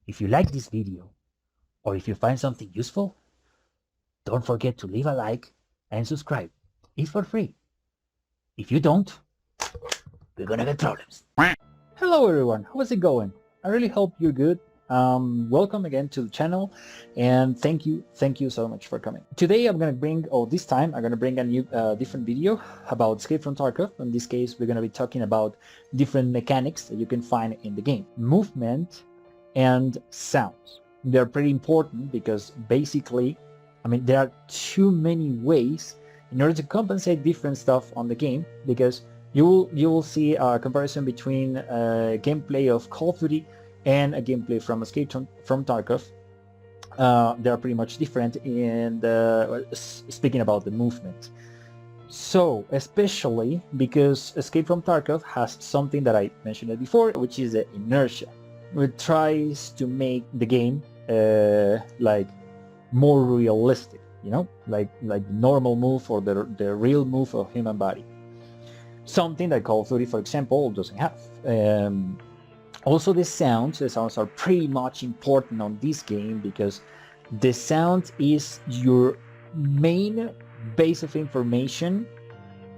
If you like this video, or if you find something useful, don't forget to leave a like and subscribe. It's for free. If you don't, we're gonna get problems. Hello everyone, how's it going? I really hope you're good. Welcome again to the channel, and thank you so much for coming. Today I'm gonna bring, this time I'm gonna bring a new different video about Escape from Tarkov. In this case, we're gonna be talking about different mechanics that you can find in the game. Movement and sounds. They're pretty important because basically, there are too many ways in order to compensate different stuff on the game, because you will see a comparison between gameplay of Call of Duty and a gameplay from Escape from Tarkov. They are pretty much different in speaking about the movement. So, especially because Escape from Tarkov has something that I mentioned before, which is the inertia. It tries to make the game like more realistic, like normal move or the real move of human body. Something that Call of Duty, for example, doesn't have. Also, the sounds are pretty much important on this game, because the sound is your main base of information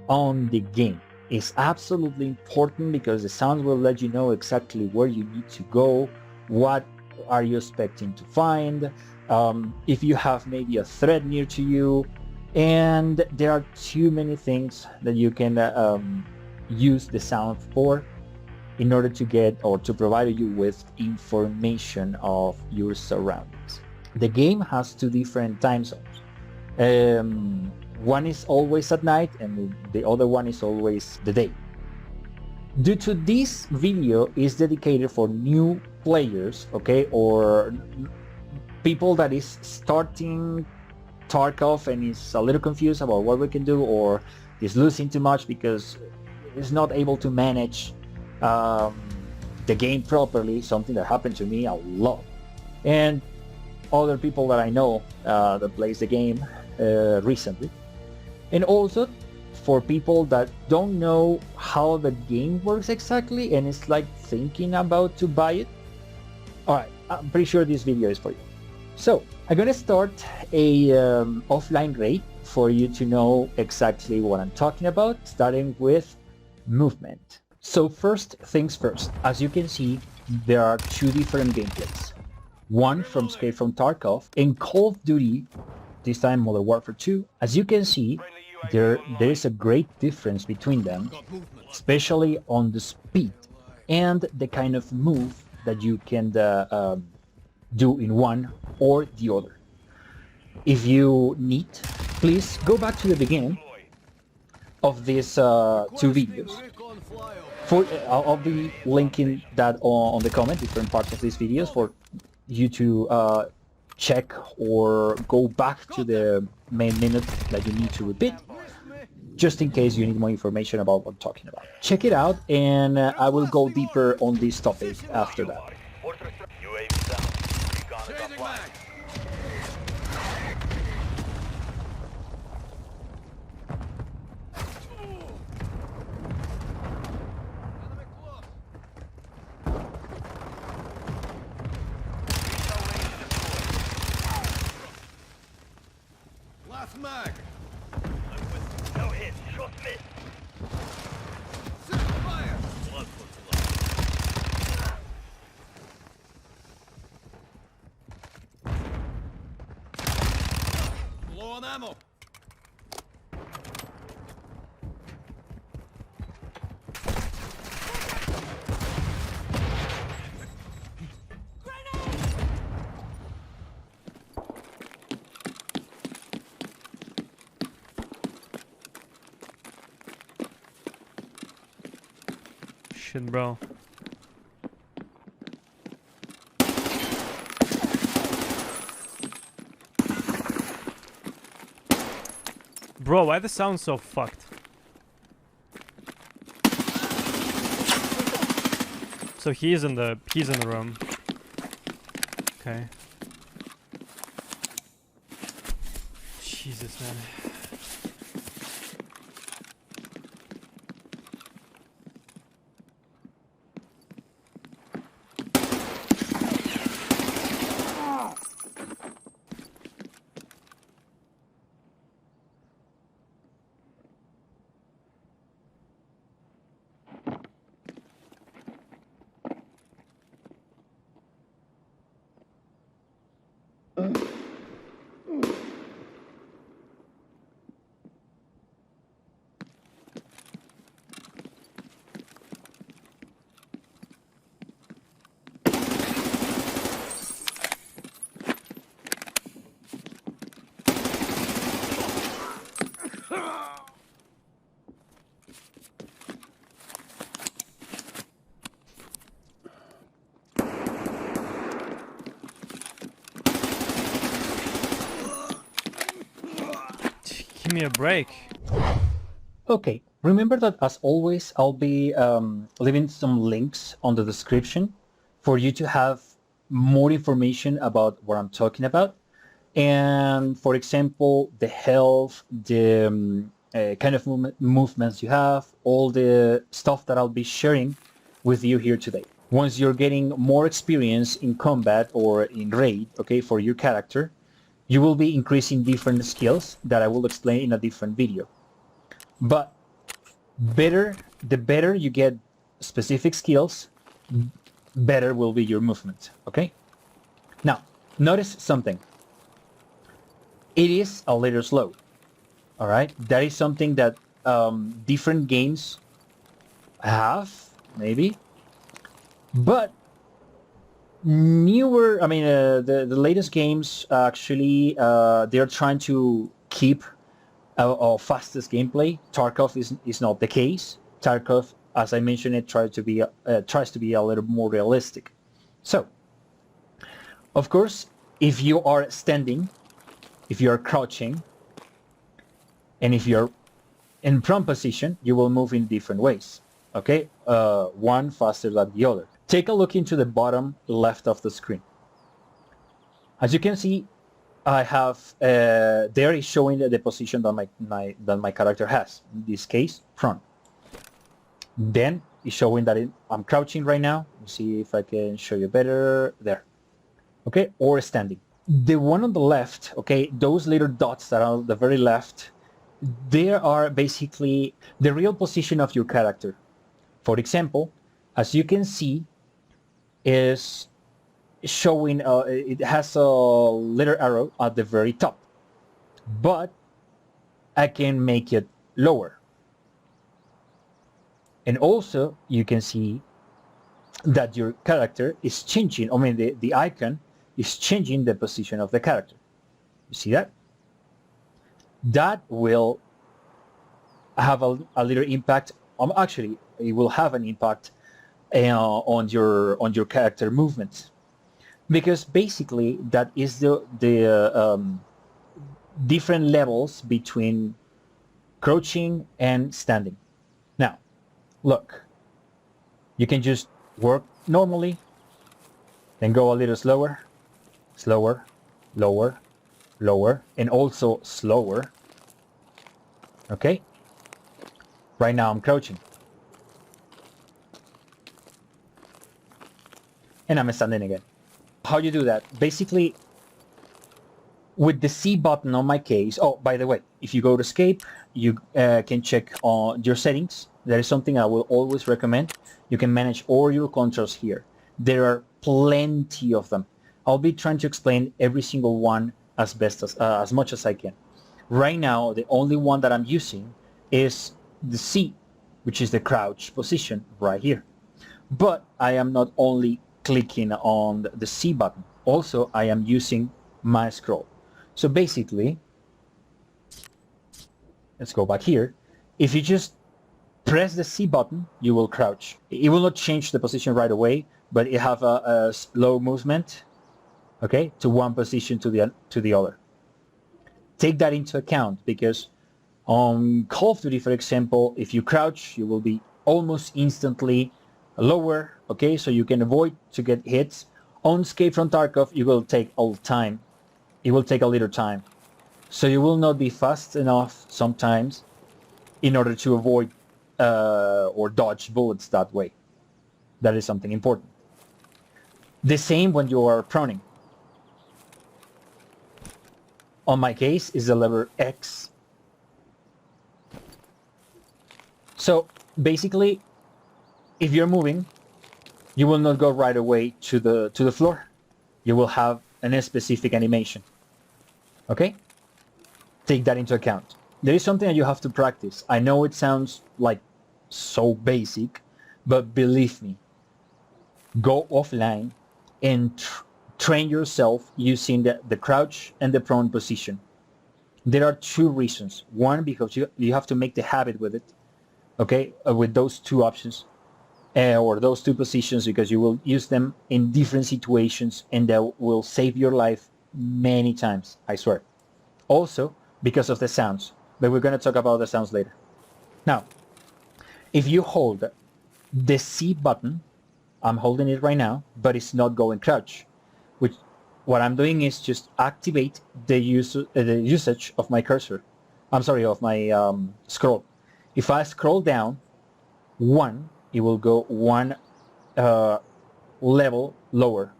on the game. It's absolutely important because the sound will let you know exactly where you need to go, what are you expecting to find, if you have maybe a threat near to you, and there are too many things that you can use the sound for in order to get or to provide you with information of your surroundings. The game has two different time zones. One is always at night and the other one is always the day. Due to this video is dedicated for new players, okay, or people that is starting Tarkov and is a little confused about what we can do, or is losing too much because is not able to manage the game properly, something that happened to me a lot, and other people that I know that plays the game recently, and also for people that don't know how the game works exactly and it's like thinking about to buy it. Alright, I'm pretty sure this video is for you. So I'm gonna start a offline raid for you to know exactly what I'm talking about, starting with movement. So first things first, as you can see, there are two different gameplays. One from Escape from Tarkov and Call of Duty, this time Modern Warfare 2. As you can see, there is a great difference between them, especially on the speed and the kind of move that you can do in one or the other. If you need, please go back to the beginning of these two videos. I'll be linking that on the comment, different parts of these videos, for you to check or go back to the main minute that you need to repeat, just in case you need more information about what I'm talking about. Check it out, and I will go deeper on this topic after that. Last mag! No hit, shot missed. Set fire! Blood puts low. Low on ammo! Shit, bro. Bro, why the sound so fucked? So he's in the room. Okay. Jesus, man. Give me a break. Okay, remember that as always, I'll be leaving some links on the description for you to have more information about what I'm talking about. And for example, the health, the kind of movements you have, all the stuff that I'll be sharing with you here today. Once you're getting more experience in combat or in raid, okay, for your character, you will be increasing different skills that I will explain in a different video. But the better you get specific skills, better will be your movement, okay? Now, notice something. It is a little slow, all right? That is something that different games have, maybe. But newer, I mean, the latest games actually, they're trying to keep our fastest gameplay. Tarkov is not the case. Tarkov, as I mentioned, it tries to be a little more realistic. So, of course, if you are standing, if you are crouching, and if you're in prone position, you will move in different ways. Okay, one faster than the other. Take a look into the bottom left of the screen. As you can see, I have there is showing the position that my character has. In this case, prone. Then it's showing that I'm crouching right now. Let's see if I can show you better. There. Okay, or standing. The one on the left, okay, those little dots that are on the very left, they are basically the real position of your character. For example, as you can see, is showing it has a little arrow at the very top, but I can make it lower. And also you can see that your character is changing. I mean, the icon is changing the position of the character. You see that? That will have a little impact. Actually, it will have an impact on your character movements, because basically that is the different levels between crouching and standing. Now, look, you can just work normally, then go a little slower, slower, lower, lower, and also slower. Okay? Right now I'm crouching. And I'm standing again. How you do that? Basically, with the C button on my case. Oh, by the way, if you go to escape, you can check on your settings. That is something I will always recommend. You can manage all your controls here. There are plenty of them. I'll be trying to explain every single one as much as I can. Right now, the only one that I'm using is the C, which is the crouch position right here. But I am not only clicking on the C button. Also, I am using my scroll. So basically, let's go back here. If you just press the C button, you will crouch. It will not change the position right away, but it have a slow movement, okay, to one position to the other. Take that into account, because on Call of Duty, for example, if you crouch, you will be almost instantly lower, okay, so you can avoid to get hits. On Escape from Tarkov, it will take all time. It will take a little time. So you will not be fast enough sometimes in order to avoid or dodge bullets that way. That is something important. The same when you are proning. On my case is the lever X. So basically, if you're moving, you will not go right away to the floor. You will have a specific animation. Okay? Take that into account. There is something that you have to practice. I know it sounds like so basic, but believe me, go offline and train yourself using the crouch and the prone position. There are two reasons. One, because you have to make the habit with it, okay, with those two options, or those two positions, because you will use them in different situations and that will save your life many times, I swear. Also, because of the sounds, but we're going to talk about the sounds later. Now, if you hold the C button, I'm holding it right now, but it's not going crouch, which what I'm doing is just activate the usage of my cursor. I'm sorry, of my scroll. If I scroll down one, it will go one level lower.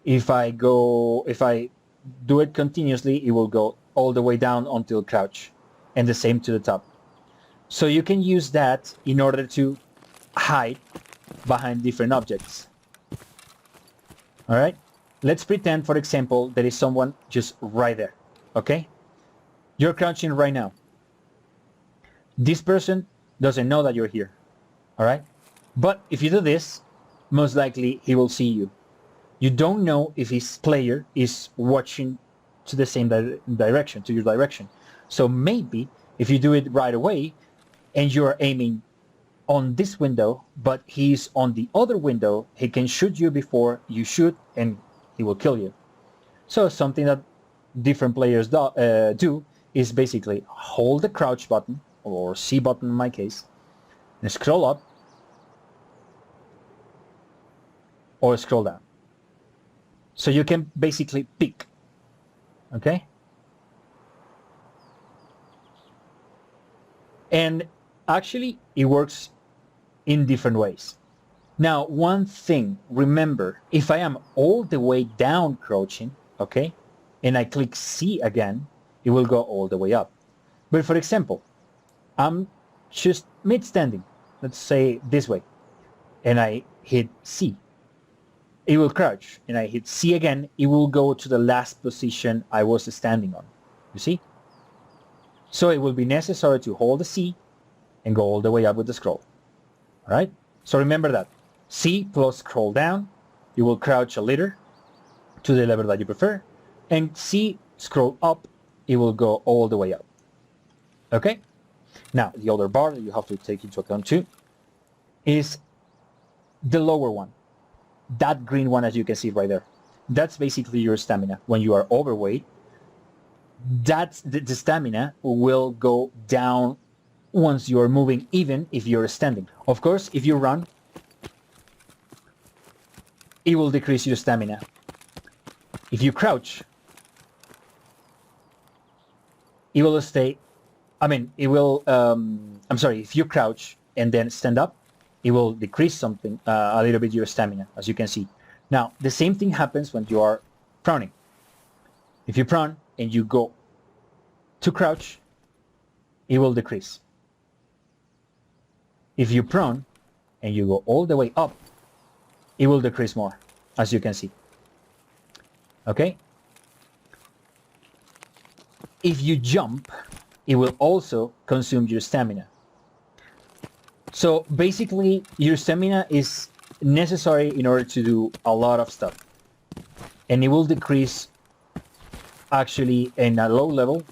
If I do it continuously, it will go all the way down until crouch, and the same to the top. So you can use that in order to hide behind different objects. All right? Let's pretend, for example, there is someone just right there, okay? You're crouching right now. This person doesn't know that you're here, all right? But if you do this, most likely he will see you. You don't know if his player is watching to the same direction, to your direction. So maybe if you do it right away and you're aiming on this window, but he's on the other window, he can shoot you before you shoot and he will kill you. So something that different players do is basically hold the crouch button, or C button in my case, and scroll up or scroll down. So you can basically pick, okay? And actually it works in different ways. Now, one thing, remember, if I am all the way down crouching, okay, and I click C again, it will go all the way up. But for example, I'm just mid-standing, let's say this way, and I hit C. It will crouch, and I hit C again, it will go to the last position I was standing on, you see? So it will be necessary to hold the C and go all the way up with the scroll, all right? So remember that. C plus scroll down, you will crouch a little to the level that you prefer, and C scroll up, it will go all the way up. Okay? Now, the other bar that you have to take into account too is the lower one. That green one, as you can see right there. That's basically your stamina. When you are overweight, that's the stamina will go down once you are moving, even if you're standing. Of course, if you run, it will decrease your stamina. If you crouch, it will stay, if you crouch and then stand up, it will decrease something, a little bit your stamina, as you can see. Now, the same thing happens when you are proning. If you prone and you go to crouch, it will decrease. If you prone and you go all the way up, it will decrease more, as you can see. Okay? If you jump, it will also consume your stamina. So basically, your stamina is necessary in order to do a lot of stuff. And it will decrease, actually, in a low level,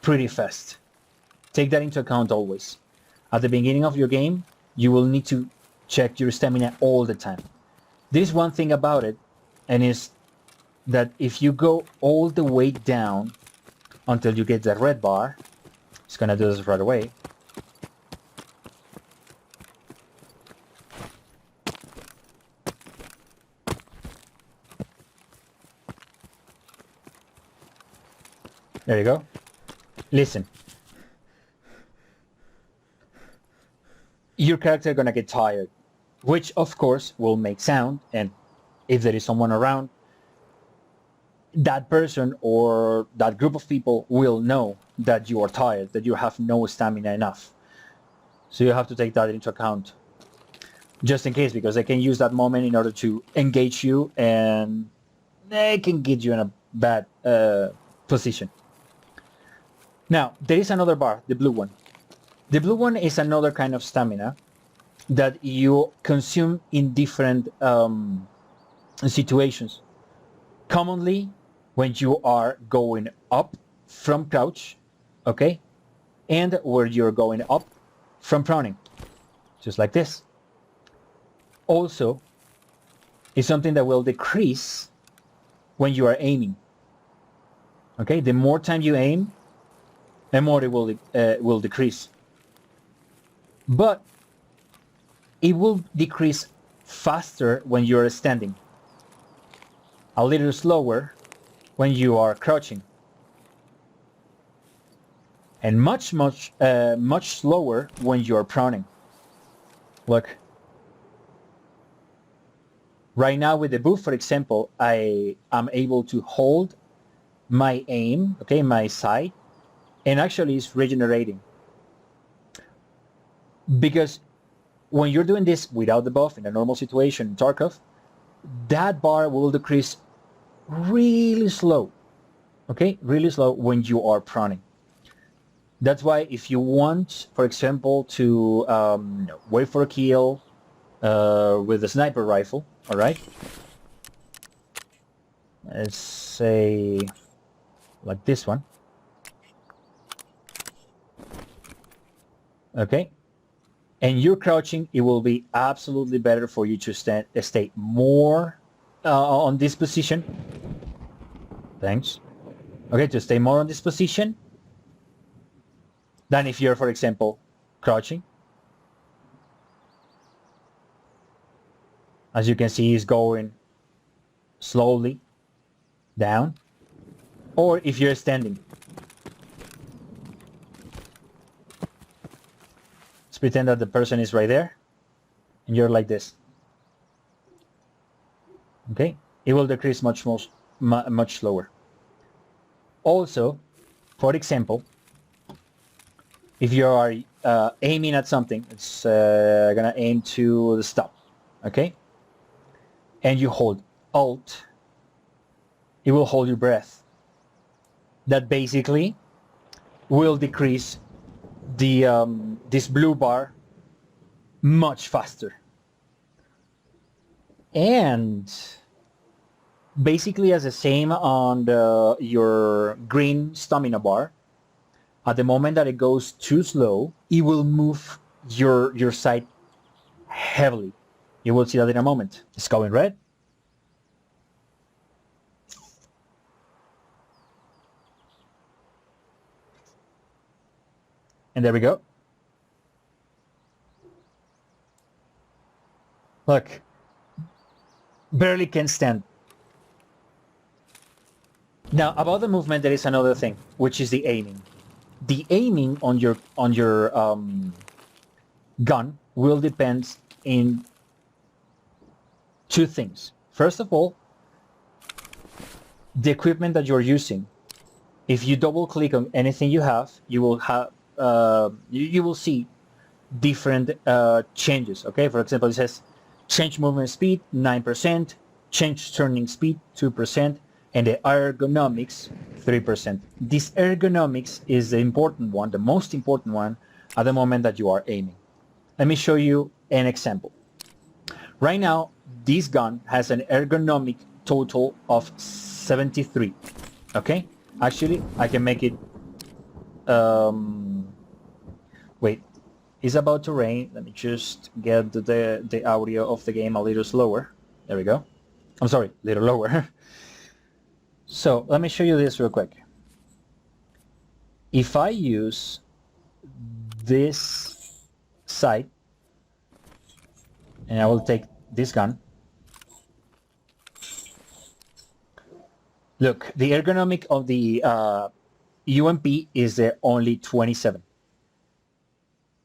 pretty fast. Take that into account always. At the beginning of your game, you will need to check your stamina all the time. There's one thing about it, and is that if you go all the way down until you get the red bar, it's gonna do this right away. There you go. Listen. Your character gonna get tired, which of course will make sound, and if there is someone around, that person or that group of people will know that you are tired, that you have no stamina enough. So you have to take that into account, just in case, because they can use that moment in order to engage you and they can get you in a bad position. Now, there is another bar, the blue one. The blue one is another kind of stamina that you consume in different situations. Commonly, when you are going up from crouch, okay, and where you're going up from proning, just like this. Also, it's something that will decrease when you are aiming. Okay, the more time you aim, the more it will decrease. But it will decrease faster when you are standing, a little slower when you are crouching, and much slower when you are proning. Look. Right now with the boot, for example, I am able to hold my aim, okay, my sight, and actually it's regenerating. Because when you're doing this without the buff in a normal situation in Tarkov, that bar will decrease really slow, okay, really slow when you are proning. That's why if you want, for example, to wait for a kill with a sniper rifle, all right, let's say like this one, okay, and you're crouching, it will be absolutely better for you to stay more on this position. Thanks. Okay, to stay more on this position than if you're, for example, crouching. As you can see, it's going slowly down. Or if you're standing. Let's pretend that the person is right there and you're like this. Okay, it will decrease much slower. Also, for example, if you are aiming at something, it's gonna aim to the stop, okay, and you hold Alt, it will hold your breath. That basically will decrease the this blue bar much faster. And basically as the same on your green stamina bar, at the moment that it goes too slow, it will move your sight heavily. You will see that in a moment. It's going red. And there we go. Look, barely can stand. Now about the movement, there is another thing, which is the aiming. The aiming on your gun will depend in two things. First of all, the equipment that you're using. If you double click on anything you have, you will have you will see different changes. Okay, for example, it says change movement speed 9%, change turning speed 2%, and the ergonomics 3%. This ergonomics is the important one, the most important one at the moment that you are aiming. Let me show you an example. Right now, this gun has an ergonomic total of 73. Okay, actually, I can make it. Wait, it's about to rain. Let me just get the audio of the game a little slower. There we go. I'm sorry, a little lower. So let me show you this real quick. If I use this sight, and I will take this gun. Look, the ergonomic of the UMP is only 27.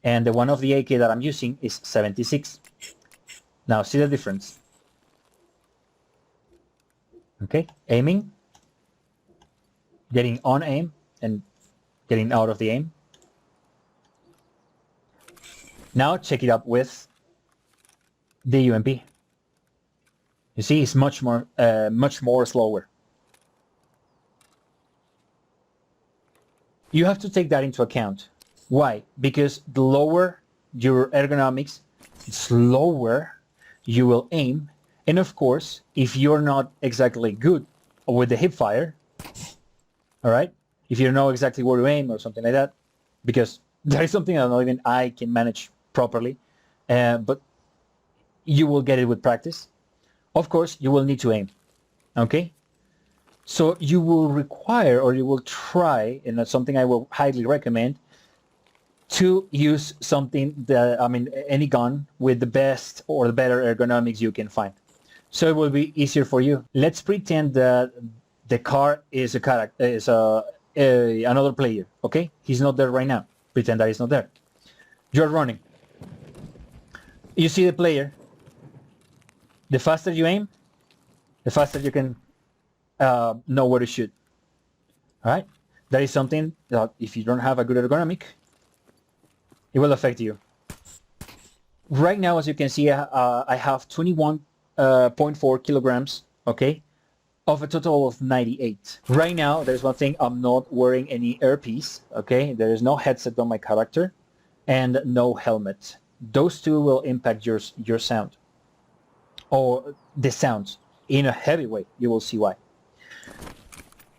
And the one of the AK that I'm using is 76. Now see the difference. Okay, aiming, getting on aim, and getting out of the aim. Now check it up with the UMP. You see, it's much more slower. You have to take that into account. Why? Because the lower your ergonomics, the slower you will aim. And of course, if you're not exactly good with the hip fire, all right, if you know exactly where to aim or something like that, because that is something that not even I can manage properly, but you will get it with practice. Of course, you will need to aim, okay? So you will require, or you will try, and that's something I will highly recommend, to use something that, I mean, any gun with the best or the better ergonomics you can find. So it will be easier for you. Let's pretend that the car is a character, is another player, okay? He's not there right now. Pretend that he's not there. You're running. You see the player. The faster you aim, the faster you can know where to shoot. All right? That is something that if you don't have a good ergonomic, it will affect you. Right now, as you can see, I have 21.4 kilograms, okay, of a total of 98. Right now, there's one thing, I'm not wearing any earpiece, okay? There is no headset on my character and no helmet. Those two will impact your sound, or the sounds, in a heavy way. You will see why.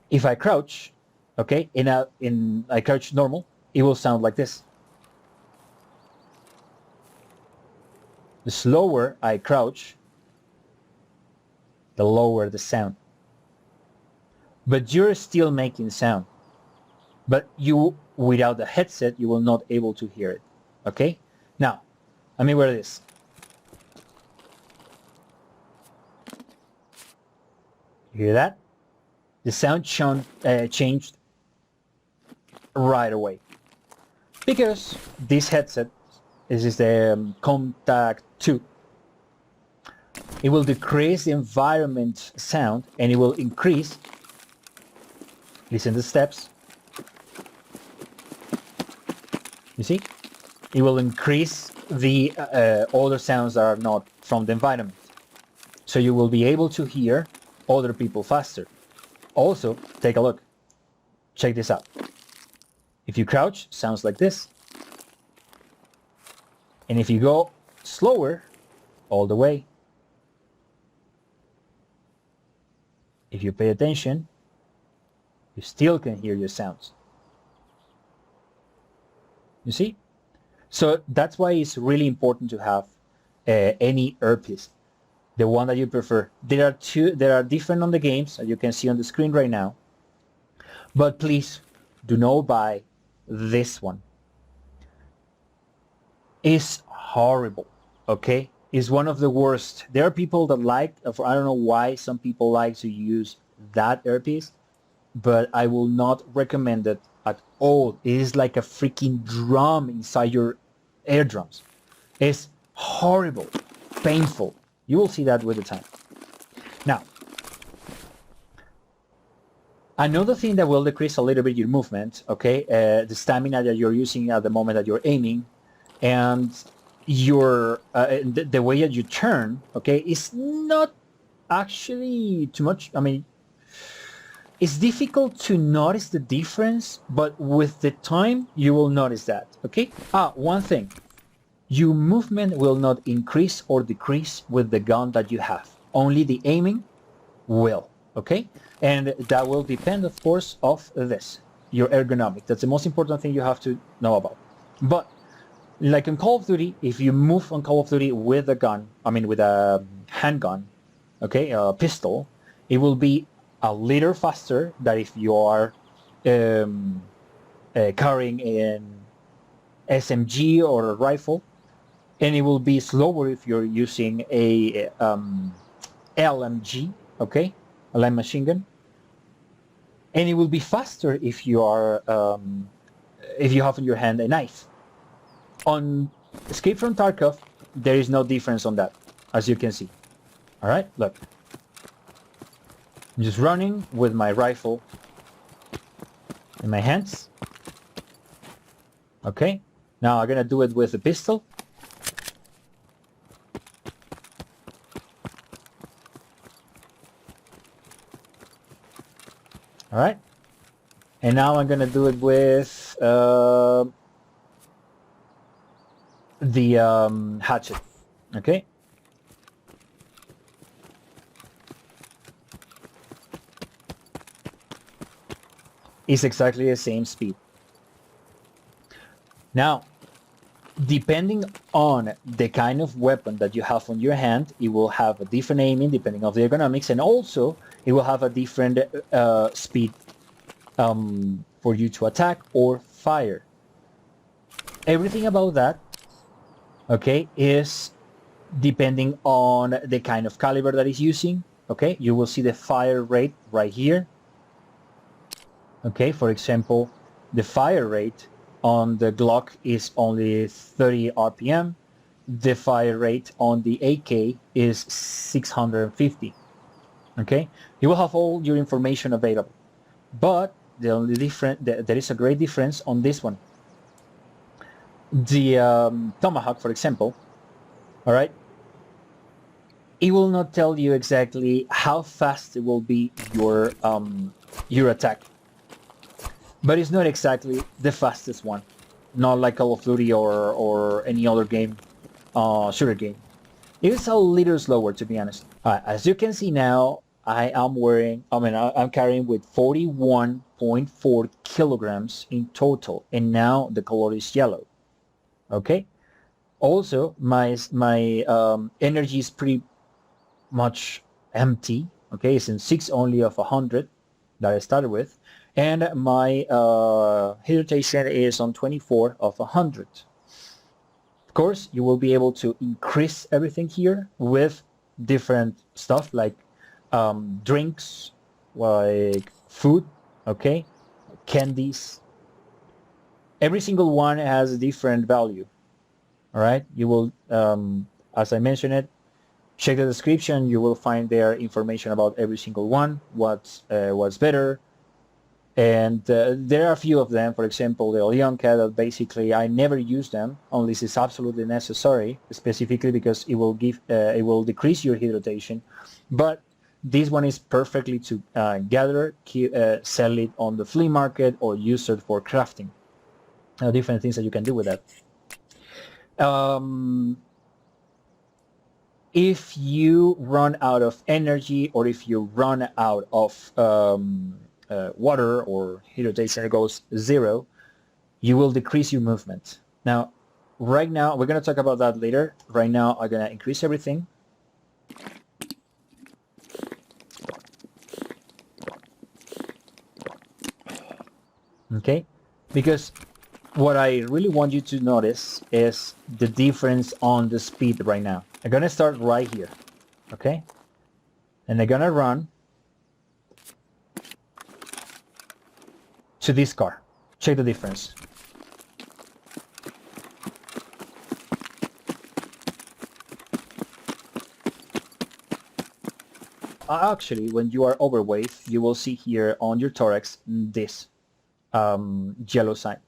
If I crouch, okay, I crouch normal, it will sound like this. The slower I crouch, the lower the sound. But you're still making sound. But you, without the headset, you will not able to hear it. Okay? Now, let me wear this. You hear that? The sound changed right away. Because this headset, this is the Contact 2. It will decrease the environment sound and it will increase, listen to the steps, you see? It will increase the other sounds that are not from the environment. So you will be able to hear other people faster. Also, take a look. Check this out. If you crouch, sounds like this. And if you go slower, all the way, if you pay attention, you still can hear your sounds. You see? So that's why it's really important to have any earpiece, the one that you prefer. There are different on the games, as you can see on the screen right now. But please do not buy this one. It's horrible, okay? It's one of the worst. There are people that like, I don't know why some people like to use that earpiece, but I will not recommend it at all. It is like a freaking drum inside your eardrums. It's horrible, painful. You will see that with the time. Now, another thing that will decrease a little bit your movement, okay, the stamina that you're using at the moment that you're aiming, and your the way that you turn, okay, is not actually too much. I mean, it's difficult to notice the difference, but with the time you will notice that, okay? One thing, your movement will not increase or decrease with the gun that you have. Only the aiming will, okay? And that will depend, of course, of this, your ergonomic. That's the most important thing you have to know about. But like in Call of Duty, if you move on Call of Duty with a gun, I mean with a handgun, okay, a pistol, it will be a little faster than if you are carrying an SMG or a rifle, and it will be slower if you're using a LMG, okay, a light machine gun, and it will be faster if you are if you have in your hand a knife. On Escape from Tarkov, there is no difference on that, as you can see. All right, look. I'm just running with my rifle in my hands. Okay, now I'm gonna do it with a pistol. All right. And now I'm gonna do it with the hatchet. Okay. It's exactly the same speed. Now, depending on the kind of weapon that you have on your hand, it will have a different aiming depending on the ergonomics, and also it will have a different speed for you to attack or fire. Everything about that, okay, is depending on the kind of caliber that is using. Okay, you will see the fire rate right here. Okay, for example, the fire rate on the Glock is only 30 RPM. The fire rate on the AK is 650. Okay, you will have all your information available, but the only there is a great difference on this one. The Tomahawk, for example, all right, it will not tell you exactly how fast it will be your attack, but it's not exactly the fastest one, not like Call of Duty or any other game, shooter game. It is a little slower, to be honest. As you can see now, I'm carrying with 41.4 kilograms in total, and now the color is yellow. Okay. Also, my energy is pretty much empty. Okay, it's in 6 only of 100 that I started with, and my hydration is on 24 of 100. Of course, you will be able to increase everything here with different stuff like drinks, like food, okay, candies. Every single one has a different value. All right, you will, as I mentioned it, check the description. You will find there information about every single one, what's better, and there are a few of them. For example, the Oleonka, that basically I never use them unless it's absolutely necessary, specifically because it will decrease your hydration. But this one is perfectly to gather, sell it on the flea market, or use it for crafting. Different things that you can do with that. If you run out of energy, or if you run out of water, or hydration goes 0, you will decrease your movement. Now, right now, we're going to talk about that later. Right now, I'm going to increase everything. Okay, because what I really want you to notice is the difference on the speed right now. I'm gonna start right here, okay? And I'm gonna run to this car. Check the difference. Actually, when you are overweight, you will see here on your thorax this yellow sign.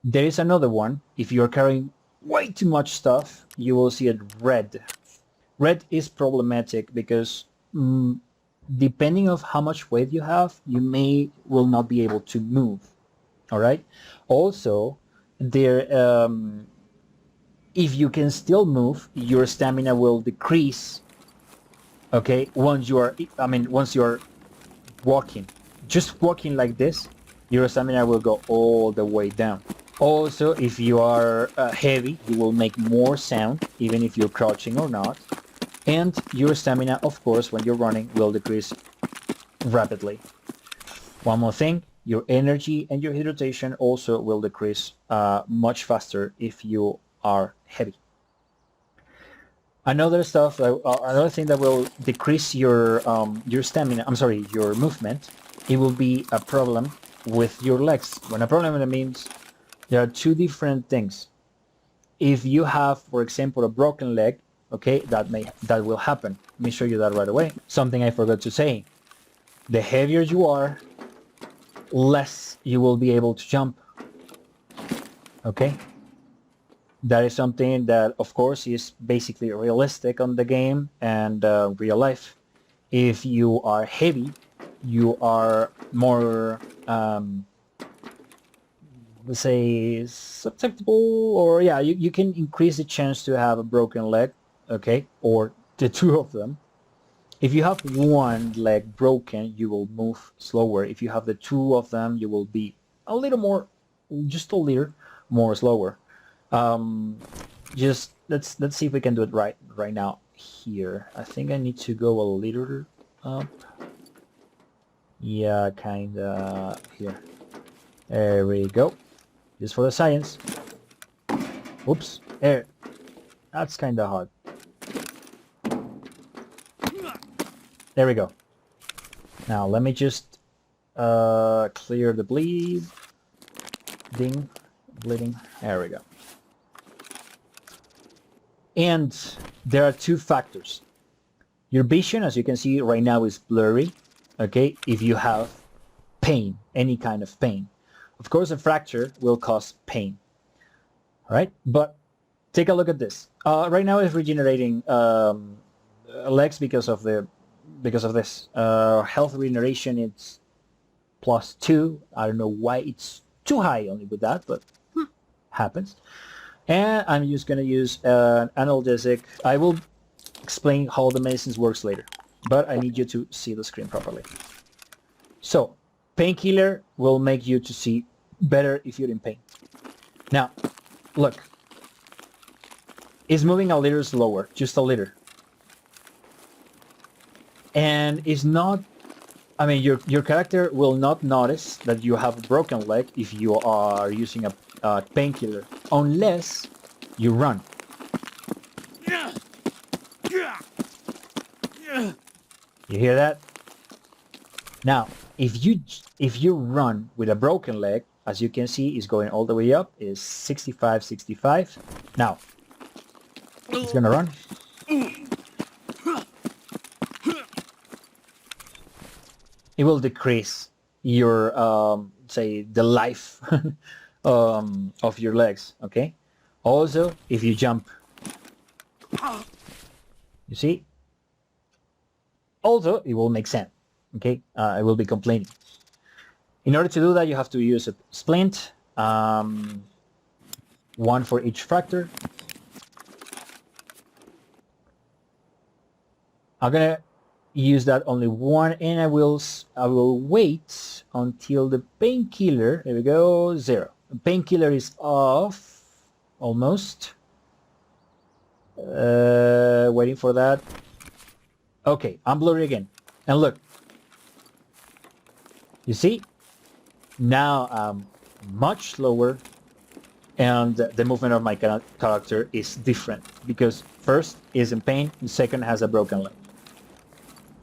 There is another one. If you're carrying way too much stuff, you will see it red. Red is problematic because depending on how much weight you have, you will not be able to move. All right. Also, there, if you can still move, your stamina will decrease. Okay, once you are walking, just walking like this, your stamina will go all the way down. Also, if you are heavy, you will make more sound, even if you're crouching or not. And your stamina, of course, when you're running, will decrease rapidly. One more thing, your energy and your hydration also will decrease much faster if you are heavy. Another thing that will decrease your stamina, your movement, it will be a problem with your legs. When a problem, it means there are two different things. If you have, for example, a broken leg, okay, that will happen. Let me show you that right away. Something I forgot to say. The heavier you are, less you will be able to jump. Okay? That is something that, of course, is basically realistic on the game and real life. If you are heavy, you are more, let's say, susceptible, or yeah, you can increase the chance to have a broken leg, okay, or the two of them. If you have one leg broken, you will move slower. If you have the two of them, you will be a little more, just a little more slower. Just let's see if we can do it right now here. I think I need to go a little up. Yeah, kinda here. There we go. Just for the science. Oops. There. That's kinda hard. There we go. Now let me just clear the bleeding. There we go. And there are two factors. Your vision, as you can see right now, is blurry. Okay, if you have pain, any kind of pain. Of course, a fracture will cause pain. All right, but take a look at this. Right now, it's regenerating legs because of this. Health regeneration, it's +2. I don't know why it's too high only with that, but happens. And I'm just gonna use an analgesic. I will explain how the medicines works later, but I need you to see the screen properly. So, painkiller will make you to see better if you're in pain. Now, look. It's moving a little slower, just a little. And it's not, I mean, your character will not notice that you have a broken leg if you are using a painkiller, unless you run. You hear that? Now, if you run with a broken leg, as you can see, is going all the way up, is 65, 65. Now, it's gonna run. It will decrease your, say, the life of your legs, okay? Also, if you jump, you see? Also, it will make sense, okay? I will be complaining. In order to do that, you have to use a splint, one for each fracture. I'm gonna use that only one, and I will wait until the painkiller. There we go, 0. The painkiller is off, almost. Waiting for that. Okay, I'm blurry again, and look. You see? Now I'm much slower, and the movement of my character is different because first is in pain, and second has a broken leg.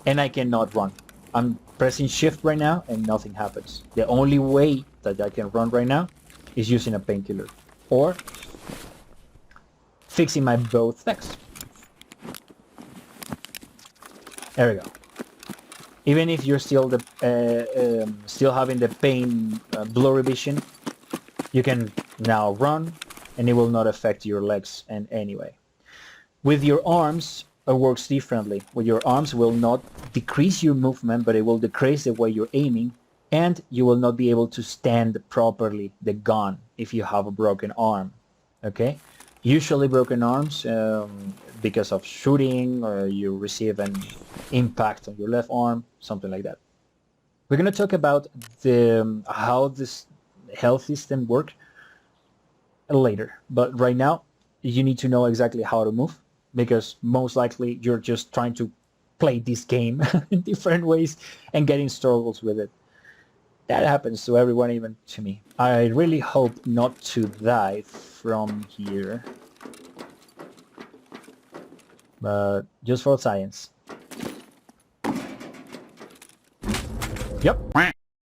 And I cannot run. I'm pressing shift right now and nothing happens. The only way that I can run right now is using a painkiller or fixing my both legs. There we go. Even if you're still still having the pain, blurry vision, you can now run, and it will not affect your legs in any way. With your arms, it works differently. With your arms, will not decrease your movement, but it will decrease the way you're aiming, and you will not be able to stand properly the gun if you have a broken arm. Okay. Usually broken arms because of shooting, or you receive an impact on your left arm, something like that. We're going to talk about how this health system works later, but right now you need to know exactly how to move, because most likely you're just trying to play this game in different ways and getting struggles with it. That happens to everyone, even to me. I really hope not to die from here. But just for science. Yep.